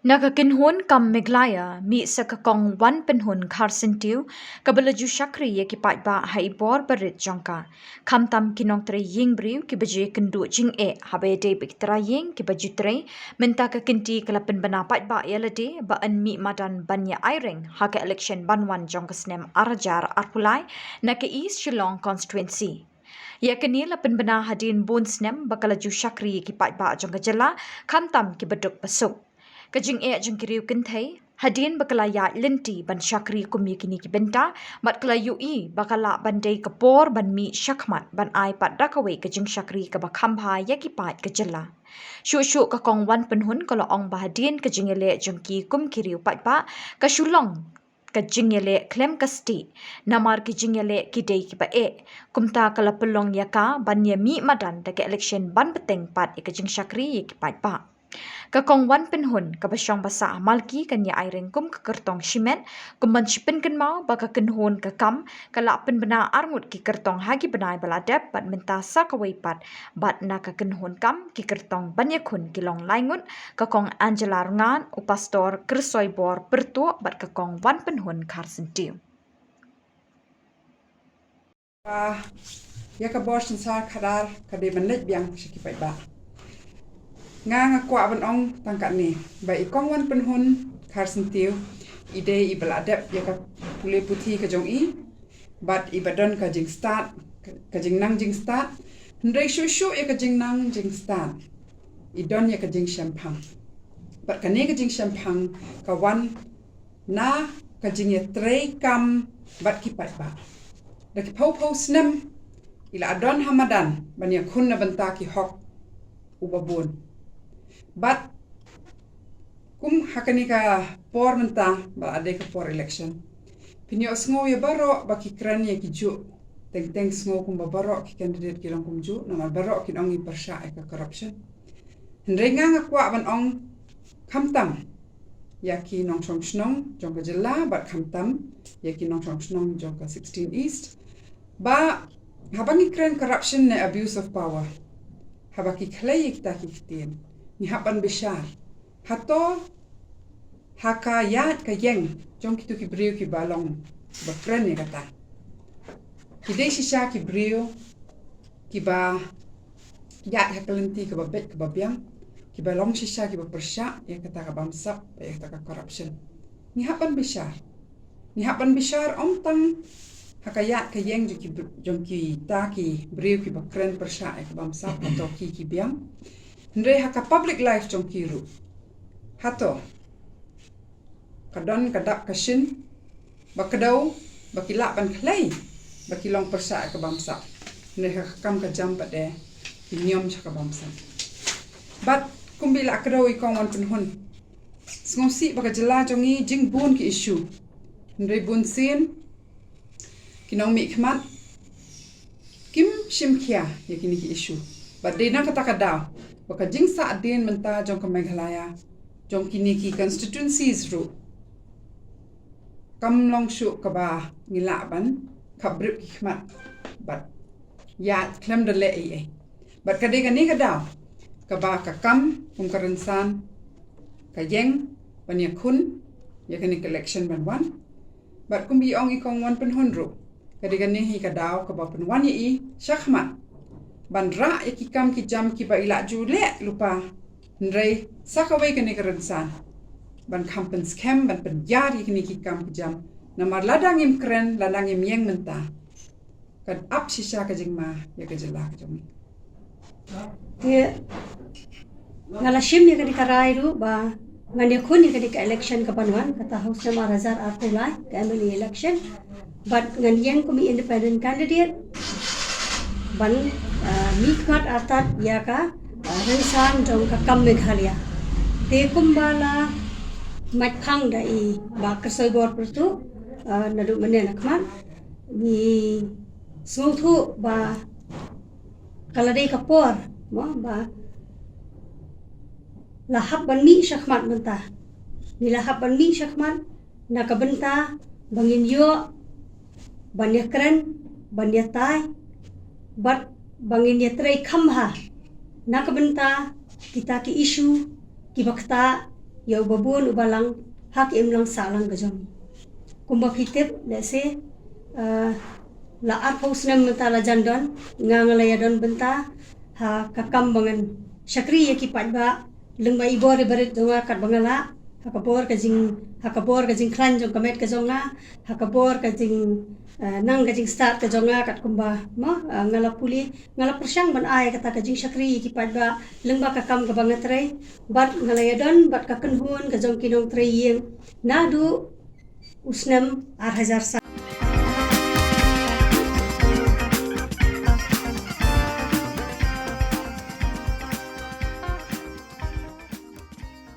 Nakakinhun kam Meghalaya mi sakakong Wanpynhun Kharsyntiew kabelaju Shakri ye ki Paidbah haibor berit jongka kamtam kinong tre ying briu ki beje kendu jing habe de bik tra ying ki baju tre menta ka kinti kalapen bana Paidbah yalade ba an mi madan banya Reng Haka election banwan jongka snem arajar arpulai na ke East Shillong constituency. Ya kini lapen bena Hadien bun snem bakalaju Shakri ki Paidbah jongka jela kamtam ki beduk pasuk. Kajing jeng kiriu kentai Hadien bakalaya linti ban Shakri kumi kini ki benta mat kelayu bakala bandai kapor ban mi shakmat ban ai pat dakawe kajing Shakri ka bakhamba yaki pat kejela. Syuk ka kong Wanpynhun kalau ong bahadien kajing jeng ki kum kiriu Paidbah ka Shillong kajing klem kasti namar kajing ki dei ki ba kumta kala pelong yaka ban ya mi madan dake election ban peteng pat kajing Shakri ki Paidbah. Kakong Wanpynhun kabasyong basa malki kanya ay rengkum kekertong shimen kumban shipin kenmau baka kenhun kakam kalapin bena armut ki kertong hagi benai baladep bat minta sakawai pat bat na kakenhun kam ki kertong banyakun kilong laingut kakong Angela Rengan upastor kersoi bor pertua bat kakong Wanpynhun Kharsyntiew. Ya ka bor sensar kadar kade menit biang syaki Paidbah. Nga kwa ban ong tangkat ni ba ikong Wanpynhun Kharsyntiew ide ibaladep ya ka pule putih ka jong bat ibadan ka jing start ka jing nang jing start ndai shu ya ka jing nang jing start idon ya ka jing shampang bat ka ne ka jing shampang ka wan na ka jing ya trei kam bat ki Paidbah da ki pau snem ila adon hamadan ban ya kun na banta ki hok ubabun. But kum hakani ka por menta ba ade ka por election. Pinyo sngo ya baro ba ki kran ya ki ju. Teng sngo kum ba baro ki candidate ki long kum ju na baro ki ong i persya ka corruption. Renga nga kwa ban ong kamtam ya ki nong chong snong jong ka jela ba kamtam ya ki nong chong snong jong ka 16 East. Ba habang kran corruption na abuse of power. Habaki klay kita ki kitin. Ni hapan besar. Hato Haka yat ka yeng jong kitu ki brio ki balong ba kren ni kata. Ki dei sisa ki brio ki ba yat hakalenti ka ba bet ka ba biang ki balong sisa ki ba persya ya kata ka bamsak ya kata ka corruption. Ni hapan besar. Ni hapan besar omtang Haka yat ka yeng jong ki ta ki brio ki ba kren persya ya ka bamsak atau ki biang. Ndre haka public life jong kiru. Hato. Kadon kadap kashin. Bakadaw. Bakilak ban klay. Bakilong persa ka bamsa. Ndre haka kam ka jam pade. Kinyom siya ka bamsa. But kumbila akadaw ikong Wanpynhun. Sngosi baka jela jongi jing bun ki issue. Ndre bun sin. Kinong mi ikmat. Kim shimkia yakini ki issue. But di na katakadaw. Baka jing sa adin menta jong ka Meghalaya jong kini ki constituencies ru kam long shu ka ba ngilaban ka brip ki khmat bat ya klem de le bat ka de ka ni ka daw ka ba ka kam kum karansan ka yeng ban ya kun ya kani election ban wan bat kum bi ong ikong Wanpynhun ru ka de ka ni hi ka daw ka ba pen wan yi shakhmat bandra ki kam ki jam ki ba ila jule lupa ndrei sakawai kene kerensan ban kampens kem ban penjar ki ki kam ki jam namar ladang im kren ladang im yeng menta kad ap sisa ka jingma ya ka jela ka jom ye ngala shim ye ka karai ru ba ngane khun ye ka election ka banwan kata house na razar arpulai ka MLA election but ngan yeng ko mi independent candidate ban mikmat artat ya ka rensan jong ka kam Meghalaya te kumbala mat khang dai ba kersoi bor pertu nadu mene nakman ni suthu ba kalade kapor mo ba lahap ban mi shakmat menta ni lahap ban mi shakmat nakabenta bangin yo banyakren banyatai but bangin ya tray khamha nakabenta kita ki issue ki bakta ya babun ubalang hak imlang salang gajong kumba pitip dese la art house nem mentala jandon ngangalaya don benta ha kakambangan Shakri Iaki Paidbah lengba ibor berit donga kat bangala hakabor kajing klan jong kamet ka jonga hakabor kajing nang kajing start ka jonga kat kumba ngala puli ngala persyang ban ay kata kajing Shakri Iaki Paidbah lengba kakam ka bangatrai bat ngalaya don bat kakenhun ka jong kinong trei yeng nadu usnam 8,000